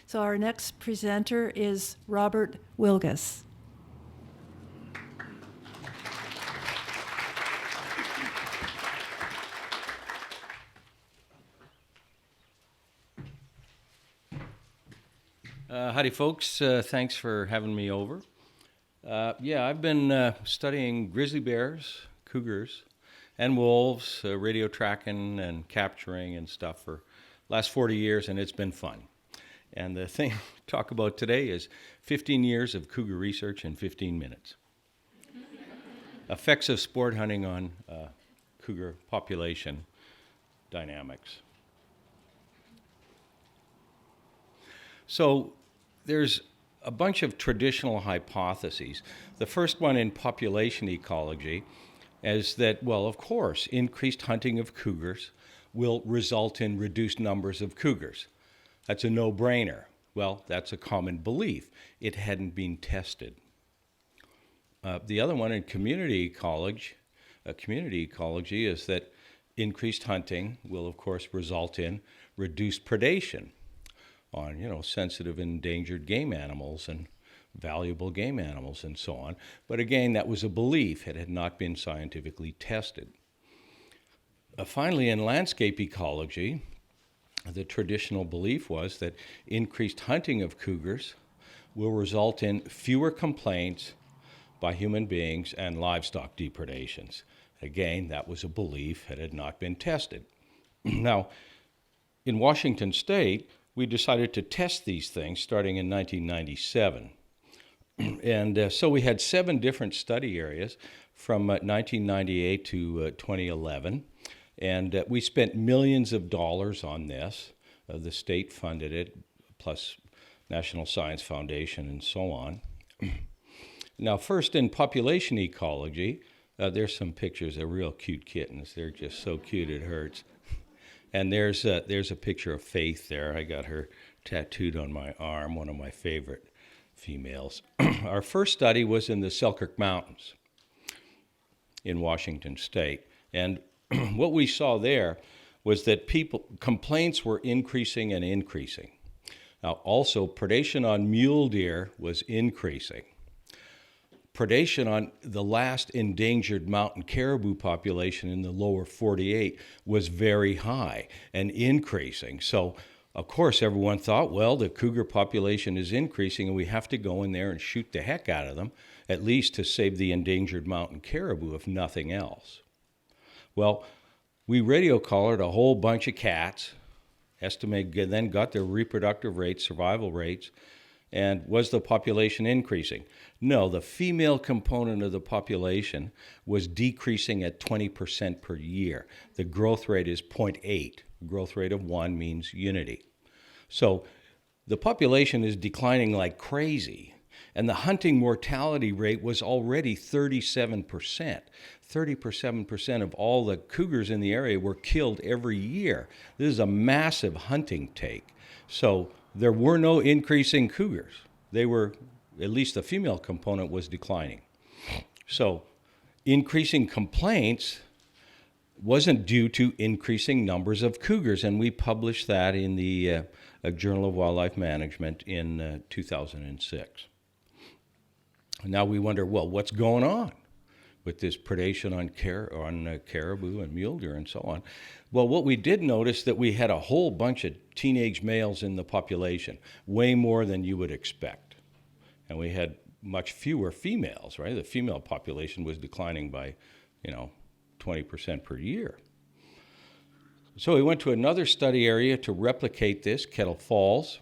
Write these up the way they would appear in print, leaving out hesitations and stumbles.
So our next presenter is Robert Wielgus. Howdy, folks. Thanks for having me over. I've been studying grizzly bears, cougars, and wolves, radio tracking and capturing and stuff for the last 40 years, and it's been fun. And the thing to talk about today is 15 years of cougar research in 15 minutes. Effects of sport hunting on cougar population dynamics. So there's a bunch of traditional hypotheses. The first one in population ecology is that, well, of course, increased hunting of cougars will result in reduced numbers of cougars. That's a no-brainer. Well, that's a common belief. It hadn't been tested. The other one in community ecology is that increased hunting will, of course, result in reduced predation on, sensitive endangered game animals and valuable game animals and so on. But again, that was a belief. It had not been scientifically tested. Finally, in landscape ecology, the traditional belief was that increased hunting of cougars will result in fewer complaints by human beings and livestock depredations. Again, that was a belief. It had not been tested. Now, in Washington State, we decided to test these things starting in 1997. And so we had 7 different study areas from 1998 to 2011. And we spent millions of dollars on this. The state funded it, plus National Science Foundation and so on. Now, first in population ecology, there's some pictures of real cute kittens. They're just so cute it hurts. And there's a picture of Faith there. I got her tattooed on my arm, one of my favorite females. Our first study was in the Selkirk Mountains in Washington State. And what we saw there was that complaints were increasing and increasing. Now, also, predation on mule deer was increasing. Predation on the last endangered mountain caribou population in the lower 48 was very high and increasing. So, of course, everyone thought, well, the cougar population is increasing and we have to go in there and shoot the heck out of them, at least to save the endangered mountain caribou, if nothing else. Well, we radio collared a whole bunch of cats, then got their reproductive rates, survival rates, and was the population increasing? No, the female component of the population was decreasing at 20% per year. The growth rate is 0.8. Growth rate of 1 means unity. So the population is declining like crazy, and the hunting mortality rate was already 37%. 37% of all the cougars in the area were killed every year. This is a massive hunting take. So there were no increasing cougars. They were, at least the female component was declining. So increasing complaints wasn't due to increasing numbers of cougars, and we published that in the Journal of Wildlife Management in 2006. Now we wonder, well, what's going on with this predation on caribou and mule deer and so on? Well, what we did notice that we had a whole bunch of teenage males in the population, way more than you would expect. And we had much fewer females, right? The female population was declining by, 20% per year. So we went to another study area to replicate this, Kettle Falls.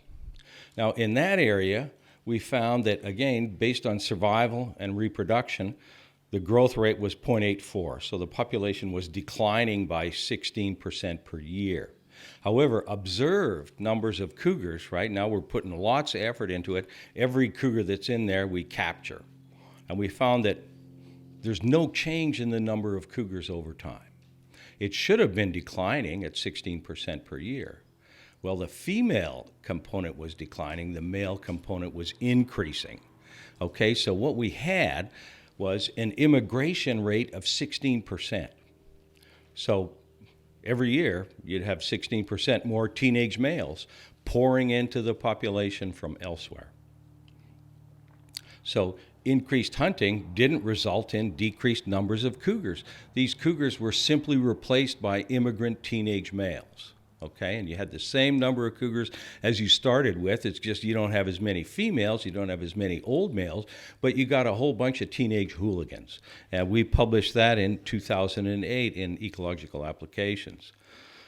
Now, in that area, we found that, again, based on survival and reproduction, the growth rate was 0.84, so the population was declining by 16% per year. However, observed numbers of cougars, right, now we're putting lots of effort into it. Every cougar that's in there, we capture. And we found that there's no change in the number of cougars over time. It should have been declining at 16% per year. Well, the female component was declining, the male component was increasing. Okay, so what we had was an immigration rate of 16%. So every year you'd have 16% more teenage males, pouring into the population from elsewhere. So increased hunting didn't result in decreased numbers of cougars. These cougars were simply replaced by immigrant teenage males. Okay, and you had the same number of cougars as you started with. It's just you don't have as many females, you don't have as many old males, but you got a whole bunch of teenage hooligans. And we published that in 2008 in Ecological Applications.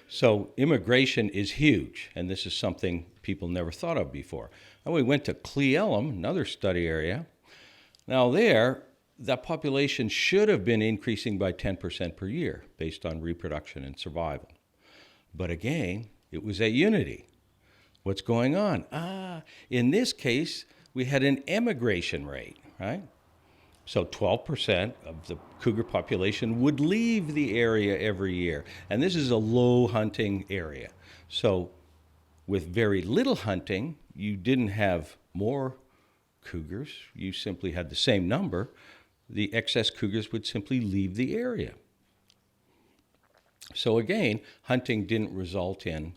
So immigration is huge, and this is something people never thought of before. And we went to Cle Elum, another study area. Now there, that population should have been increasing by 10% per year based on reproduction and survival. But again, it was at unity. What's going on? In this case, we had an emigration rate, right? So 12% of the cougar population would leave the area every year. And this is a low hunting area. So with very little hunting, you didn't have more cougars. You simply had the same number. The excess cougars would simply leave the area. So again, hunting didn't result in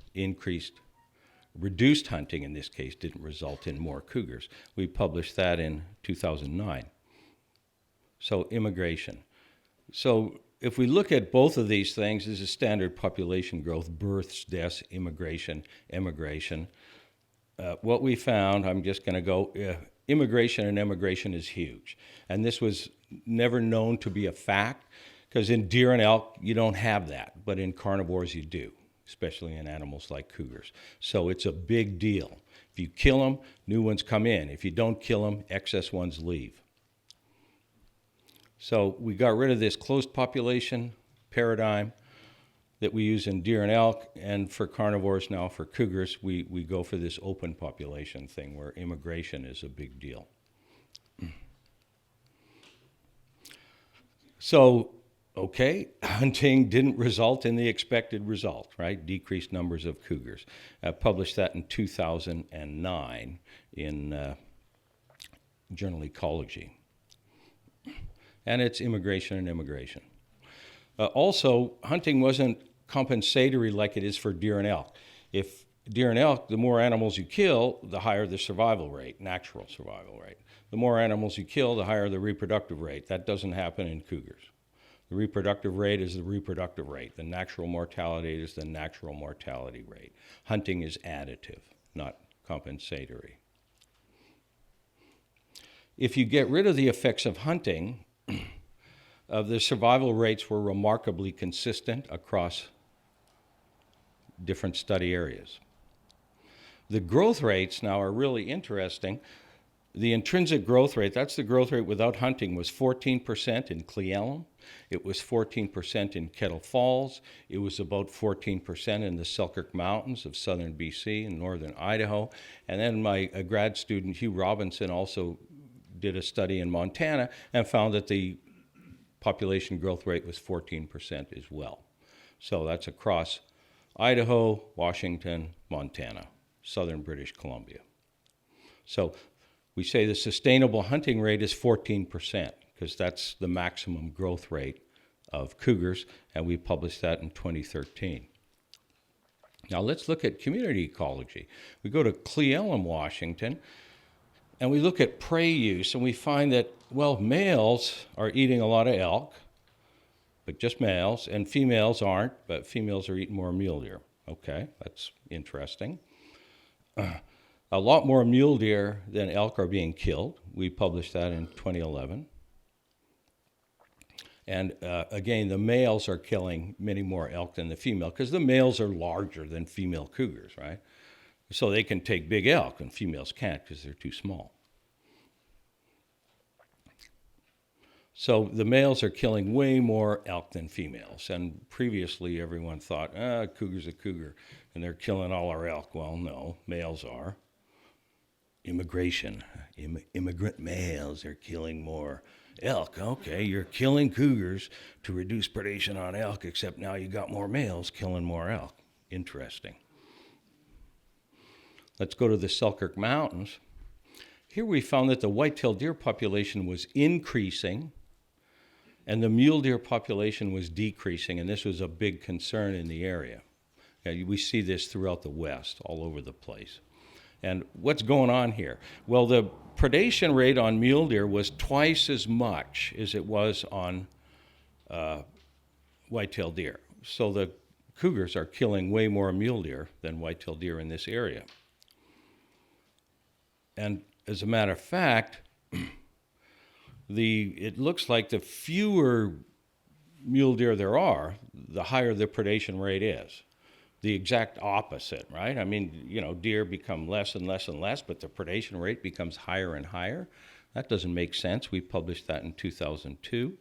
reduced hunting in this case didn't result in more cougars. We published that in 2009. So immigration. So if we look at both of these things, this is standard population growth, births, deaths, immigration, emigration. What we found, I'm just going to go, immigration and emigration is huge. And this was never known to be a fact, because in deer and elk, you don't have that, but in carnivores you do, especially in animals like cougars. So it's a big deal. If you kill them, new ones come in. If you don't kill them, excess ones leave. So we got rid of this closed population paradigm that we use in deer and elk, and for carnivores now, for cougars, we go for this open population thing where immigration is a big deal. So, okay, hunting didn't result in the expected result, right? Decreased numbers of cougars. I published that in 2009 in Journal Ecology. And it's immigration and immigration. Also, hunting wasn't compensatory like it is for deer and elk. If deer and elk, the more animals you kill, the higher the survival rate, natural survival rate. The more animals you kill, the higher the reproductive rate. That doesn't happen in cougars. The reproductive rate is the reproductive rate. The natural mortality is the natural mortality rate. Hunting is additive, not compensatory. If you get rid of the effects of hunting, the survival rates were remarkably consistent across different study areas. The growth rates now are really interesting. The intrinsic growth rate, that's the growth rate without hunting, was 14% in Cle Elum. It was 14% in Kettle Falls. It was about 14% in the Selkirk Mountains of southern BC and northern Idaho. And then my grad student, Hugh Robinson, also did a study in Montana and found that the population growth rate was 14% as well. So that's across Idaho, Washington, Montana, southern British Columbia. So we say the sustainable hunting rate is 14%, because that's the maximum growth rate of cougars, and we published that in 2013. Now let's look at community ecology. We go to Cle Elum, Washington, and we look at prey use, and we find that, well, males are eating a lot of elk, but just males, and females aren't, but females are eating more mule deer. Okay, that's interesting. A lot more mule deer than elk are being killed. We published that in 2011. And again, the males are killing many more elk than the female, because the males are larger than female cougars, right? So they can take big elk, and females can't because they're too small. So the males are killing way more elk than females. And previously, everyone thought, cougar's a cougar, and they're killing all our elk. Well, no, males are. Immigration. Immigrant males are killing more elk. Okay, you're killing cougars to reduce predation on elk, except now you got more males killing more elk. Interesting. Let's go to the Selkirk Mountains. Here we found that the white-tailed deer population was increasing and the mule deer population was decreasing, and this was a big concern in the area. We see this throughout the West, all over the place. And what's going on here? Well, the predation rate on mule deer was twice as much as it was on white-tailed deer. So the cougars are killing way more mule deer than white-tailed deer in this area. And as a matter of fact, it looks like the fewer mule deer there are, the higher the predation rate is. The exact opposite, right? I mean, deer become less and less and less, but the predation rate becomes higher and higher. That doesn't make sense. We published that in 2002.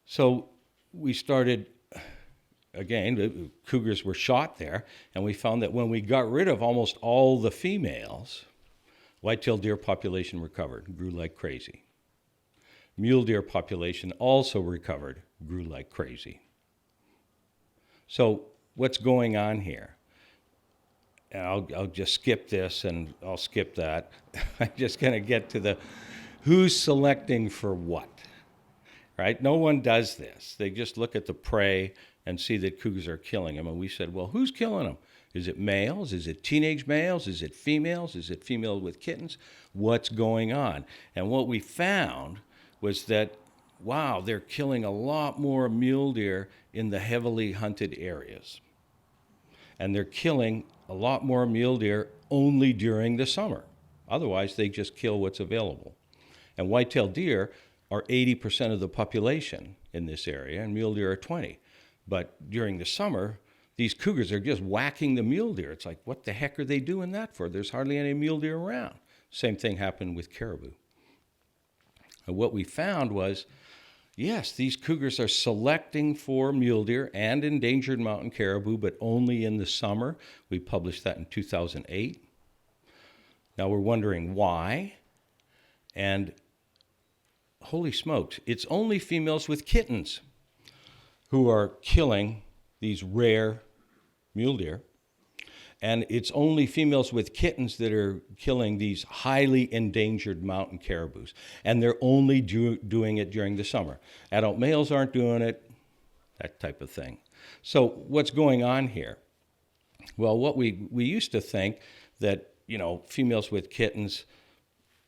So we started, again, the cougars were shot there, and we found that when we got rid of almost all the females, white-tailed deer population recovered, grew like crazy. Mule deer population also recovered, grew like crazy. So what's going on here? And I'll just skip this and I'll skip that. I'm just going to get to the who's selecting for what, right? No one does this. They just look at the prey and see that cougars are killing them. And we said, well, who's killing them? Is it males? Is it teenage males? Is it females? Is it female with kittens? What's going on? And what we found was that, wow, they're killing a lot more mule deer in the heavily hunted areas. And they're killing a lot more mule deer only during the summer. Otherwise, they just kill what's available. And white-tailed deer are 80% of the population in this area, and mule deer are 20. But during the summer, these cougars are just whacking the mule deer. It's like, what the heck are they doing that for? There's hardly any mule deer around. Same thing happened with caribou. And what we found was, yes, these cougars are selecting for mule deer and endangered mountain caribou, but only in the summer. We published that in 2008. Now we're wondering why. And holy smokes, it's only females with kittens who are killing these rare mule deer. And it's only females with kittens that are killing these highly endangered mountain caribous. And they're only doing it during the summer. Adult males aren't doing it, that type of thing. So what's going on here? Well, what we used to think that, females with kittens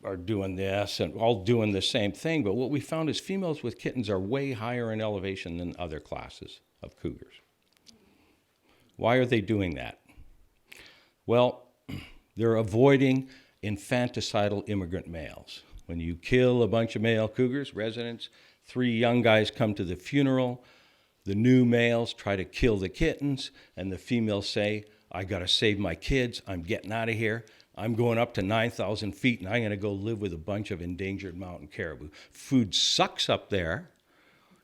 are doing this and all doing the same thing. But what we found is females with kittens are way higher in elevation than other classes of cougars. Why are they doing that? Well, they're avoiding infanticidal immigrant males. When you kill a bunch of male cougars, residents, 3 young guys come to the funeral, the new males try to kill the kittens, and the females say, I got to save my kids, I'm getting out of here, I'm going up to 9,000 feet, and I'm going to go live with a bunch of endangered mountain caribou. Food sucks up there.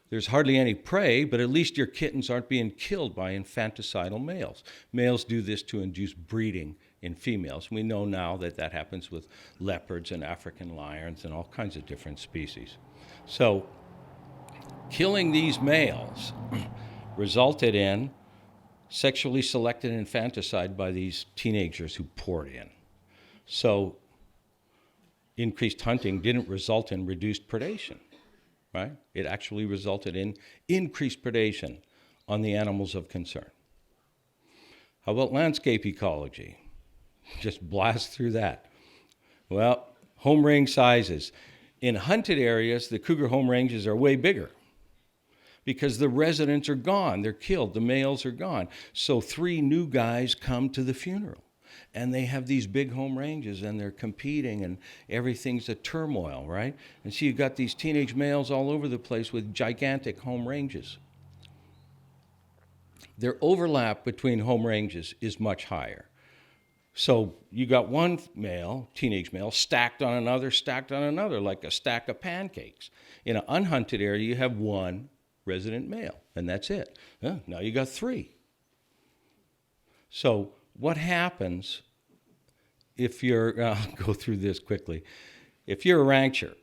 There's hardly any prey, but at least your kittens aren't being killed by infanticidal males. Males do this to induce breeding in females. We know now that that happens with leopards and African lions and all kinds of different species. So killing these males resulted in sexually selected infanticide by these teenagers who poured in. So increased hunting didn't result in reduced predation. Right? It actually resulted in increased predation on the animals of concern. How about landscape ecology? Just blast through that. Well, home range sizes. In hunted areas, the cougar home ranges are way bigger because the residents are gone. They're killed. The males are gone. So 3 new guys come to the funeral. And they have these big home ranges, and they're competing, and everything's a turmoil, right? And so you've got these teenage males all over the place with gigantic home ranges. Their overlap between home ranges is much higher. So you got one male, teenage male, stacked on another, like a stack of pancakes. In an unhunted area, you have 1 resident male, and that's it. Now you got 3. So what happens if you're, I'll go through this quickly. If you're a rancher,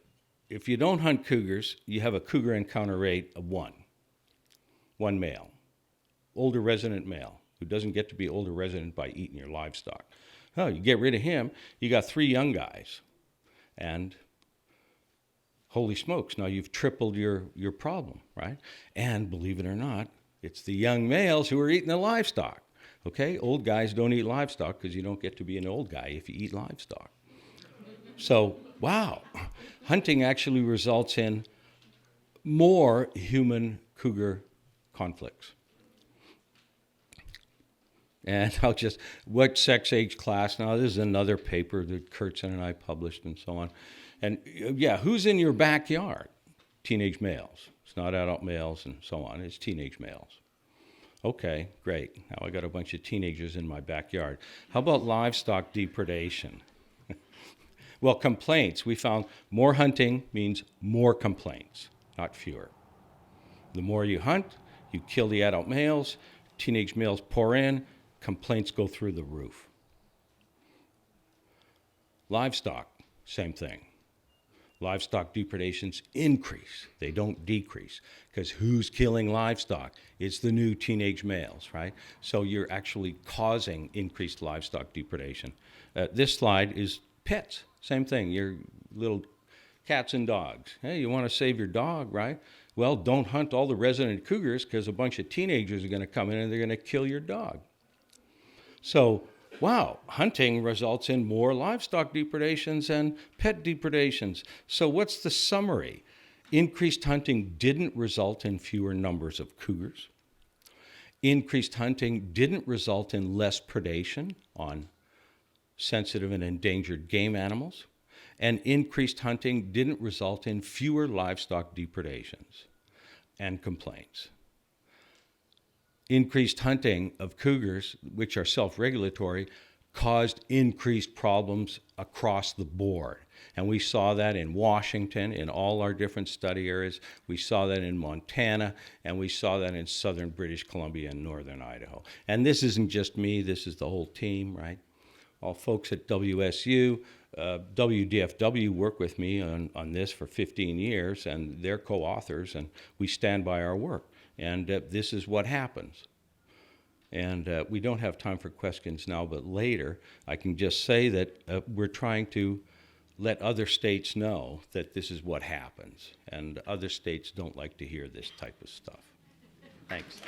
if you don't hunt cougars, you have a cougar encounter rate of 1 male, older resident male, who doesn't get to be older resident by eating your livestock. Oh, you get rid of him, you got 3 young guys, and holy smokes, now you've tripled your problem, right? And believe it or not, It's the young males who are eating the livestock. Okay, old guys don't eat livestock because you don't get to be an old guy if you eat livestock. So, wow, hunting actually results in more human-cougar conflicts. And what sex age class? Now, this is another paper that Kurtzen and I published and so on. And yeah, who's in your backyard? Teenage males. It's not adult males and so on. It's teenage males. Okay, great. Now I got a bunch of teenagers in my backyard. How about livestock depredation? Well, complaints. We found more hunting means more complaints, not fewer. The more you hunt, you kill the adult males, teenage males pour in, complaints go through the roof. Livestock, same thing. Livestock depredations increase. They don't decrease. Because who's killing livestock? It's the new teenage males, right? So you're actually causing increased livestock depredation. This slide is pets. Same thing. Your little cats and dogs. Hey, you want to save your dog, right? Well, don't hunt all the resident cougars because a bunch of teenagers are going to come in and they're going to kill your dog. So, wow, hunting results in more livestock depredations and pet depredations. So what's the summary? Increased hunting didn't result in fewer numbers of cougars. Increased hunting didn't result in less predation on sensitive and endangered game animals. And increased hunting didn't result in fewer livestock depredations and complaints. Increased hunting of cougars, which are self-regulatory, caused increased problems across the board. And we saw that in Washington, in all our different study areas. We saw that in Montana, and we saw that in southern British Columbia and northern Idaho. And this isn't just me, this is the whole team, right? All folks at WSU, WDFW work with me on this for 15 years, and they're co-authors, and we stand by our work. And this is what happens. And we don't have time for questions now, but later I can just say that we're trying to let other states know that this is what happens. And other states don't like to hear this type of stuff. Thanks.